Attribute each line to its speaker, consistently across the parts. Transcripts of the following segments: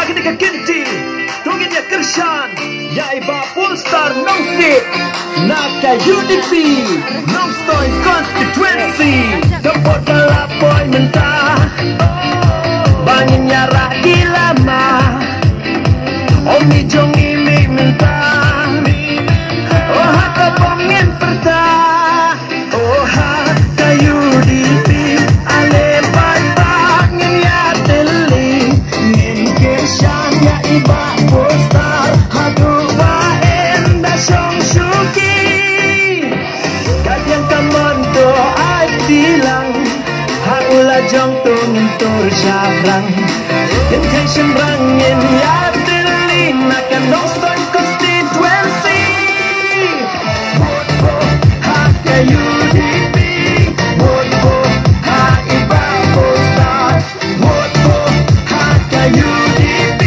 Speaker 1: Magnika Kinti, Tunginya Kirshan, Yaiba Polestar Nongsi, Naka UDP, Nongstoy Constituency, Tempot Kalapoy Mentah, Bangin Nyara Kilama, Omi Jongi Mik Mentah, Oh Haka Bangin Pertah, Oh Haka UDP, Ale Bantah Ngin Ya Teli, Ngin Kirshan Ya Iba Polestar, Hadu Baen Da Syong Syuki, Kadiang Kamanto Ai Tilang, Haula Jong Tung Tur Syabrang, Yen Kai Sembrang Yen Ya Teli, Nakan Nongstoy Constituency, Vote for Haka UDP, Vote for Haiba Polestar, Vote for Haka UDP,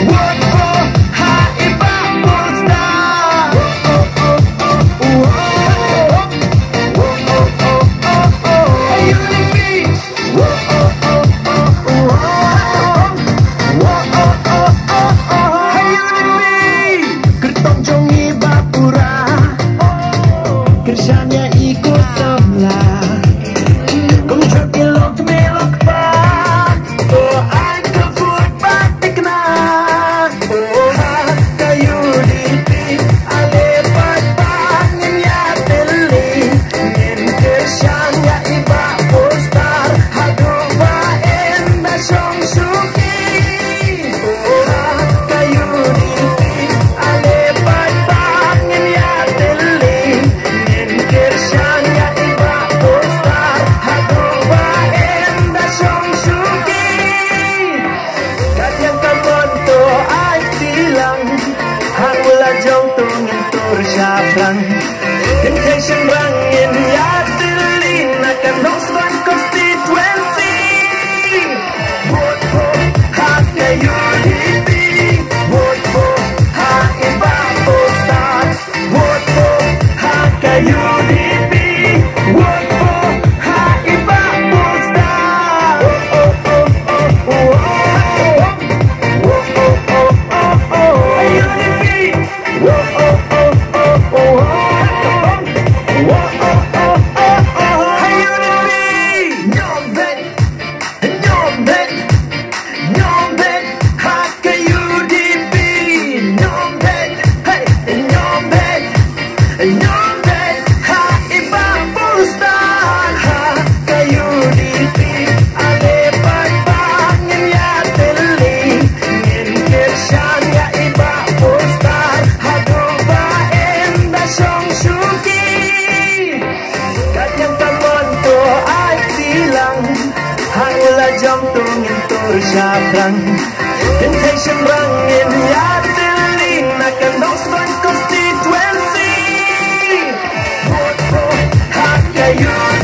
Speaker 1: Vote for Haiba Polestar. Kertong Jongi Bapura, Kirshanya ikut sebelah, Kunjur Ilok Melok Pak, Oh I kebut batik nak, Oh Haka UDP, Ale Patah Ngin Ya Teli, Ngin Kirshanya Iba Polestar, Hadu Baen Da Syong Syuki, Oh Haka UDP, Ale Patah Ngin Ya Teli, Ngin Kirshanya Iba Polestar, Hadu Baen Da Syong Syuki, Kadiang Kamonto Ai Tilang, Haula Jong Tung Tur Syabrang, Yen Kai Sembrang Yen Ya Teli, Nakan Nongstoy Constituency, Vote for Haka UDP, Vote for Haiba Polestar, Vote for Haka UDP, Vote for Haiba Polestar. Jom tungin tur syabrang, Yen Kai Sembrang Yen Ya Teli, Nakan Nongstoy Constituency, Vote for Haka UDP.